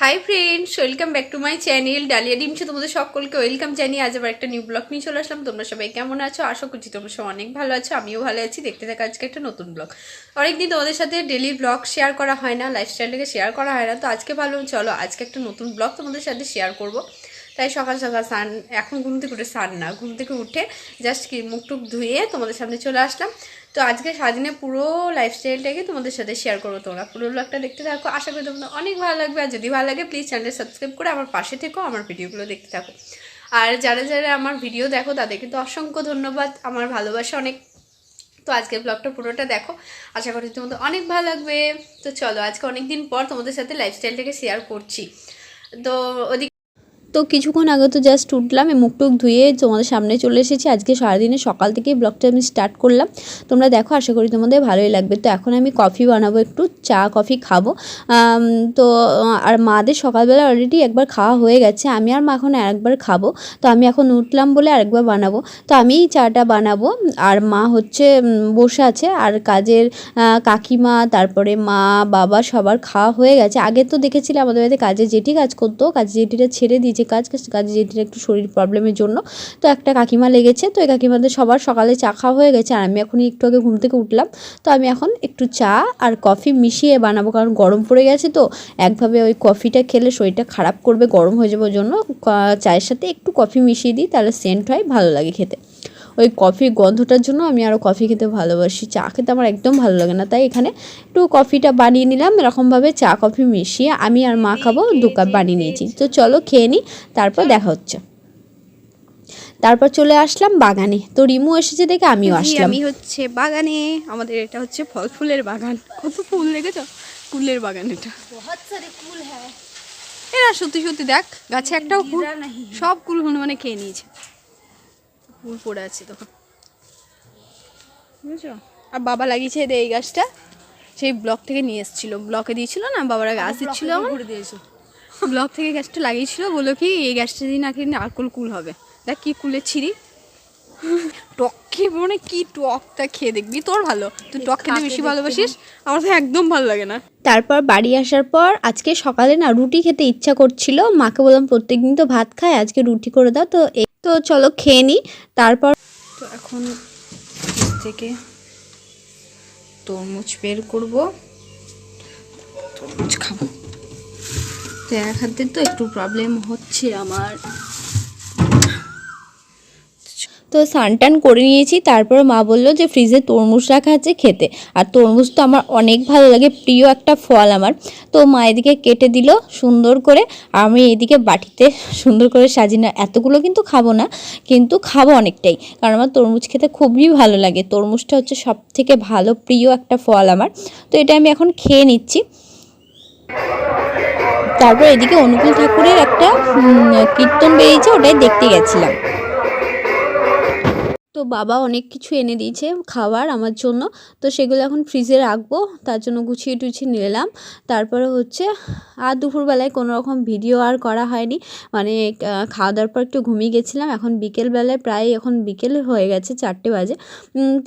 High friends, welcome back to my channel Dalia ডিমছে। তোমাদের সকলকে ওয়েলকাম জানিয়ে আজ আবার একটা নিউ ব্লগ নিয়ে চলে আসলাম। তোমরা সবাই কেমন আছো? আশা করছি তোমরা সবাই অনেক ভালো আছো, আমিও ভালো আছি। দেখতে থাকা আজকে একটা নতুন ব্লগ। অনেকদিন তোমাদের সাথে ডেলি ব্লগ শেয়ার করা হয় না, লাইফস্টাইলটাকে শেয়ার করা হয় না, তো আজকে ভাবলাম চলো আজকে একটা নতুন ব্লগ তোমাদের সাথে শেয়ার করব। তাই সকাল সকাল এখন ঘুম থেকে উঠে ঘুম থেকে উঠে জাস্ট কি মুখ টুক ধুয়ে তোমাদের সামনে চলে আসলাম। তো আজকে সারাদিনে পুরো লাইফস্টাইলটাকে তোমাদের সাথে শেয়ার করবো। তোমরা পুরো ব্লগটা দেখতে থাকো, আশা করি তোমাদের অনেক ভালো লাগবে। আর যদি ভালো লাগে প্লিজ চ্যানেলটা সাবস্ক্রাইব করে আমার পাশে থেকো, আমার ভিডিওগুলো দেখতে থাকো। আর যারা যারা আমার ভিডিও দেখো তাদেরকে তো অসংখ্য ধন্যবাদ, আমার ভালোবাসা অনেক। তো আজকের ব্লগটা পুরোটা দেখো, আশা করি তোমাদের অনেক ভালো লাগবে। তো চলো, আজকে অনেকদিন পর তোমাদের সাথে লাইফস্টাইলটাকে শেয়ার করছি। তো তো কিছুক্ষণ আগে তো জাস্ট উঠলাম, মুখ টুক ধুয়ে তোমাদের সামনে চলে এসেছি। আজকে সারাদিনে সকাল থেকেই ব্লগটা আমি স্টার্ট করলাম। তোমরা দেখো, আশা করি তোমাদের ভালোই লাগবে। তো এখন আমি কফি বানাবো, একটু চা কফি খাবো। তো আর মাদের সকালবেলা অলরেডি একবার খাওয়া হয়ে গেছে, আমি আর মা এখন আরেকবার খাবো। তো আমি এখন উঠলাম বলে আরেকবার বানাবো। তো আমি চাটা বানাবো আর মা হচ্ছে বসে আছে। আর কাজের কাকিমা, তারপরে মা বাবা সবার খাওয়া হয়ে গেছে। আগে তো দেখেছিলে আমাদের বাড়িতে কাজের জেঠি কাজ করতো, কাজের জেঠিটা ছেড়ে দিয়েছে কাজের জেঠির একটু শরীর প্রবলেমের জন্য। তো একটা কাকিমা লেগেছে, তো এই কাকিমাদের সবার সকালে চা খাওয়া হয়ে গেছে। আর আমি এখন একটু আগে ঘুম থেকে উঠলাম। তো আমি এখন একটু চা আর কফি মিশিয়ে বানাবো, কারণ গরম পড়ে গেছে। তো একভাবে ওই কফিটা খেলে শরীরটা খারাপ করবে, গরম হয়ে যাবে, ওই জন্য চায়ের সাথে একটু কফি মিশিয়ে দিই, তাহলে সেন্ট হয়, ভালো লাগে খেতে। ওই কফির গন্ধটার জন্য আমি আরও কফি খেতে ভালোবাসি, চা খেতে আমার একদম ভালো লাগে না। তাই এখানে একটু কফিটা বানিয়ে নিলাম, এরকমভাবে চা কফি মিশিয়ে আমি আর মা খাবো, 2 কাপ বানিয়ে নিয়েছি। তো চলো খেয়ে নিই, তারপর দেখা হচ্ছে। তারপর চলে আসলাম বাগানে। তো রিমু এসেছে দেখে আমিও আসলাম। আমি হচ্ছে বাগানে, আমাদের এটা হচ্ছে ফল ফুলের বাগান। কত ফুল দেখেছো? ফুলের বাগান এটা। বহুত সারে ফুল হ্যাঁ। এরা সত্যি সত্যি দেখ, গাছে একটাও ফুল, সব কুল মানে খেয়ে নিয়েছে। ফুল পড়ে আছে তখন, বুঝছো? আর বাবা লাগিয়েছে এই গাছটা, সেই ব্লক থেকে নিয়ে এসেছিল, ব্লকে দিয়েছিল না, বাবারা গাছ দিচ্ছিল আমার, ব্লক থেকে গাছটা লাগিয়েছিল। বলো কি এই গাছটা দিয়ে নাকি নারকোল কুল হবে। দেখ কি কুলের ছিঁড়ি, টক খেয়ে মানে কি টকটা খেয়ে দেখবি, তোর ভালো, তুই টক খেতে বেশি ভালোবাসিস, আমার তো একদম ভালো লাগে না। তারপর বাড়ি আসার পর আজকে সকালে না রুটি খেতে ইচ্ছা করছিল, মাকে বললাম প্রত্যেকদিন তো ভাত খায়, আজকে রুটি করে দাও। তো তো চলো খেয়ে নিই। তারপর তো এখন থেকে তরমুজ বের করবো, তরমুজ খাবো। তো এক হাতে তো একটু প্রবলেম হচ্ছে আমার। তো স্নান করে নিয়েছি। তারপর মা বললো যে ফ্রিজে তরমুজ রাখা আছে, খেতে। আর তরমুজ তো আমার অনেক ভালো লাগে, প্রিয় একটা ফল আমার। তো মা এদিকে কেটে দিল সুন্দর করে, আমি এদিকে বাটিতে সুন্দর করে সাজিয়ে না। এতগুলো কিন্তু খাবো না, কিন্তু খাবো অনেকটাই, কারণ আমার তরমুজ খেতে খুবই ভালো লাগে। তরমুজটা হচ্ছে সব থেকে ভালো প্রিয় একটা ফল আমার। তো এটা আমি এখন খেয়ে নিচ্ছি। তারপর এদিকে অনুকূল ঠাকুরের একটা কীর্তন বেরিয়েছে, ওটাই দেখতে গেছিলাম। তো বাবা অনেক কিছু এনে দিয়েছে খাবার আমার জন্য, তো সেগুলো এখন ফ্রিজে রাখবো, তার জন্য গুছিয়ে টুছিয়ে নিলাম। তারপরে হচ্ছে আর দুপুরবেলায় কোনো রকম ভিডিও আর করা হয়নি, মানে খাওয়া দাওয়ার পর একটু ঘুমিয়ে গেছিলাম। এখন বিকেলবেলায় প্রায় এখন বিকেল হয়ে গেছে, 4টে বাজে।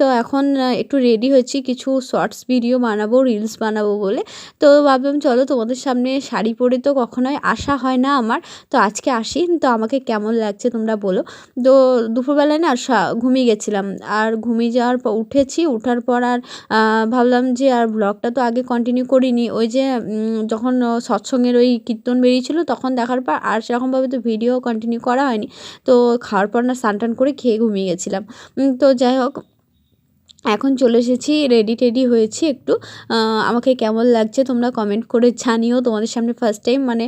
তো এখন একটু রেডি হচ্ছি, কিছু শর্টস ভিডিও বানাবো, রিলস বানাবো বলে। তো ভাবলাম চলো তোমাদের সামনে শাড়ি পরে তো কখনোই আসা হয় না আমার, তো আজকে আসি। তো আমাকে কেমন লাগছে তোমরা বলো। তো দুপুরবেলায় না ঘুমিয়ে গেছিলাম, আর ঘুমিয়ে যাওয়ার পর উঠেছি, ওঠার পর আর ভাবলাম যে আর ব্লগটা তো আগে কন্টিনিউ করিনি। ওই যে যখন সৎসঙ্গের ওই কীর্তন বেরিয়েছিল তখন দেখার পর আর সেরকমভাবে তো ভিডিও কন্টিনিউ করা হয়নি। তো খাওয়ার পর না স্নান টান করে খেয়ে ঘুমিয়ে গেছিলাম। তো যাই হোক, এখন চলে এসেছি, রেডি টেডি হয়েছি একটু। আমাকে কেমন লাগছে তোমরা কমেন্ট করে জানিও। তোমাদের সামনে ফার্স্ট টাইম মানে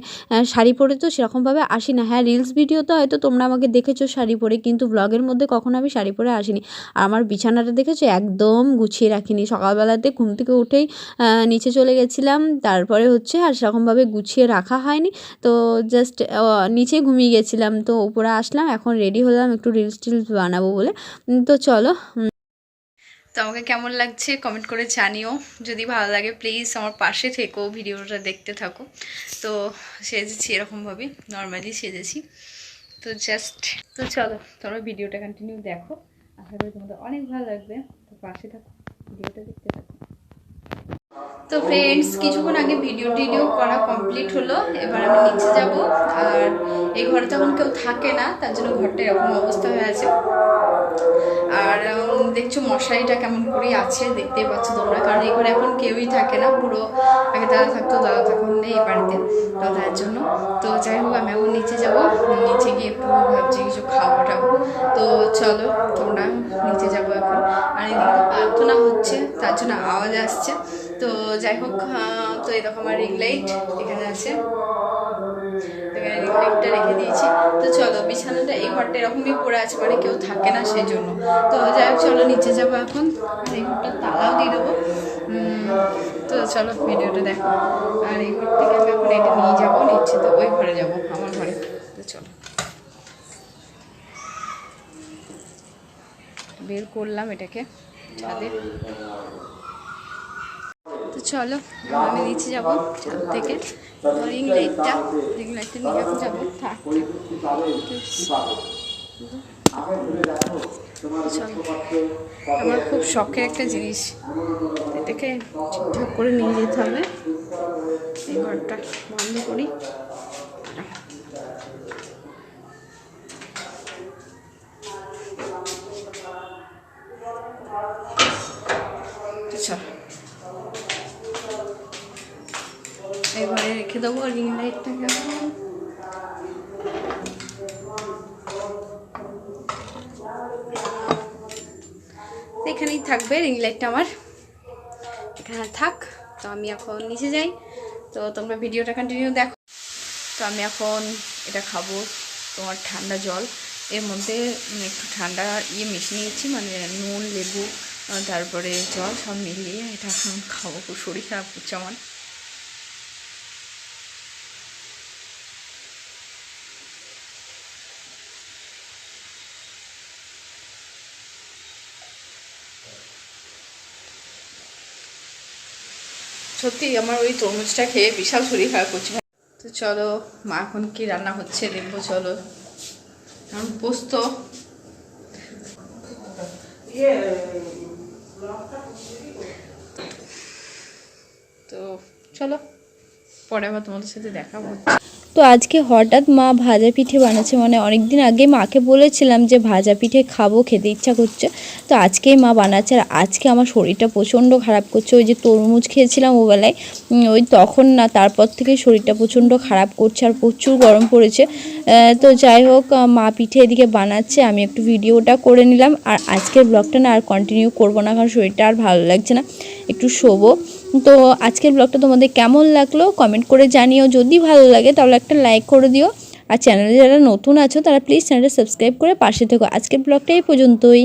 শাড়ি পরে তো সেরকমভাবে আসি না। হ্যাঁ, রিলস ভিডিওতে হয়তো তোমরা আমাকে দেখেছো শাড়ি পরে, কিন্তু ব্লগের মধ্যে কখনো আমি শাড়ি পরে আসিনি। আর আমার বিছানাটা দেখেছো, একদম গুছিয়ে রাখিনি। সকালবেলাতে ঘুম থেকে উঠেই নিচে চলে গেছিলাম, তারপরে হচ্ছে আর সেরকমভাবে গুছিয়ে রাখা হয়নি। তো জাস্ট নিচে ঘুমিয়ে গেছিলাম, তো উপরে আসলাম, এখন রেডি হলাম একটু রিলস টিলস বানাবো বলে। তো চলো, তো আমাকে কেমন লাগছে কমেন্ট করে জানিও। যদি ভালো লাগে প্লিজ আমার পাশে থেকো, ভিডিওটা দেখতে থাকো। তো সেজেছি এরকমভাবে, নর্মালি সেজেছি। তো তো চলো তোমরা ভিডিওটা কন্টিনিউ দেখো, আশা করি তোমাদের অনেক ভালো লাগবে। তো পাশে থাকো, ভিডিওটা দেখতে থাকো। তো ফ্রেন্ডস, কিছুক্ষণ আগে ভিডিও করা কমপ্লিট হলো। এবার আমি নিচে যাব। আর এই ঘরে তখন কেউ থাকে না, তার জন্য ঘরটা এরকম অবস্থা হয়ে আছে। আর দেখছো মশারিটা কেমন করে আছে, দেখতেই পাচ্ছ তোমরা, কারণ এই ঘরে এখন কেউই থাকে না। পুরো আগে দাদা থাকতো, দাদা তখন নেই এই বাড়িতে, তো তার জন্য। তো যাই হোক, আমি এখন নিচে যাব। নিচে গিয়ে একটু ভাবছি কিছু খাবো টাবো। তো চলো তোমরা, নিচে যাবো এখন। আর এদিকে তো প্রার্থনা হচ্ছে, তার জন্য আওয়াজ আসছে। তো যাই হোক, তো এরকম আমার রিং লাইট এখানে আছে, এখানে রিং লাইটটা রেখে দিয়েছি। তো চলো, বিছানাটা এই ঘরটা এরকমই পড়ে আছে, মানে কেউ থাকে না সেই জন্য। তো যাই হোক, চলো নিচে যাবো এখন। আর এই ঘরটা তালাও দিয়ে দেবো। তো চলো ভিডিওটা দেখো। আর এই ঘর থেকে আমি এখন এটা নিয়ে যাবো নিচে, তো ওই ঘরে যাবো, আমার ঘরে। তো চলো, বের করলাম এটাকে ছাদে। তো চলো, আমি নিচে যাবো ছাদ থেকে। রিং লাইটটা নিয়ে এখন যাবো। আমার খুব শখের একটা জিনিস, এটাকে ঠিকঠাক করে নিয়ে যেতে হবে। এই ঘরটা বন্ধ করি। চল, এবারে রেখে দেবো রিং লাইটটাকে। এখানেই থাকবে রিং লাইটটা আমার, এখানে থাক। তো আমি এখন নিচে যাই। তো তোমরা ভিডিওটা কন্টিনিউ দেখো। তো আমি এখন এটা খাবো, তোমার ঠান্ডা জল। এর মধ্যে একটু ঠান্ডা মিশিয়ে নিয়েছি, মানে নুন, লেবু, তারপরে জল সব মিলিয়ে এটা এখন খাবো। খুব শরীর খারাপ করছে আমার। সত্যি আমার ওই তরমুজটা খেয়ে বিশাল শরীর খারাপ করছে। তো চলো, মা এখন কি রান্না হচ্ছে দেখবো। চলো, এখন পোস্ত। তো চলো, পরে আবার তোমাদের সাথে দেখা হচ্ছে। তো আজকে হঠাৎ মা ভাজা পিঠে বানাচ্ছে, মানে অনেক দিন আগে মাকে বলেছিলাম যে ভাজা পিঠে খাবো, খেতে ইচ্ছা করছে। তো আজকেই মা বানাচ্ছে। আর আজকে আমার শরীরটা প্রচণ্ড খারাপ করছে। ওই যে তরমুজ খেয়েছিলাম ওবেলায়, ওই তখন না, তারপর থেকে শরীরটা প্রচণ্ড খারাপ করছে আর প্রচুর গরম পড়েছে। তো যাই হোক, মা পিঠে এদিকে বানাচ্ছে, আমি একটু ভিডিওটা করে নিলাম। আর আজকের ব্লগটা না আর কন্টিনিউ করবো না, কারণ শরীরটা আর ভালো লাগছে না, একটু শোবো। তো আজকের ব্লগটা তোমাদের কেমন লাগলো কমেন্ট করে জানিও। যদি ভালো লাগে তাহলে একটা লাইক করে দিও। আর চ্যানেলে যারা নতুন আছো তারা প্লিজ চ্যানেলটা সাবস্ক্রাইব করে পাশে থেকো। আজকের ব্লগটা এই পর্যন্তই।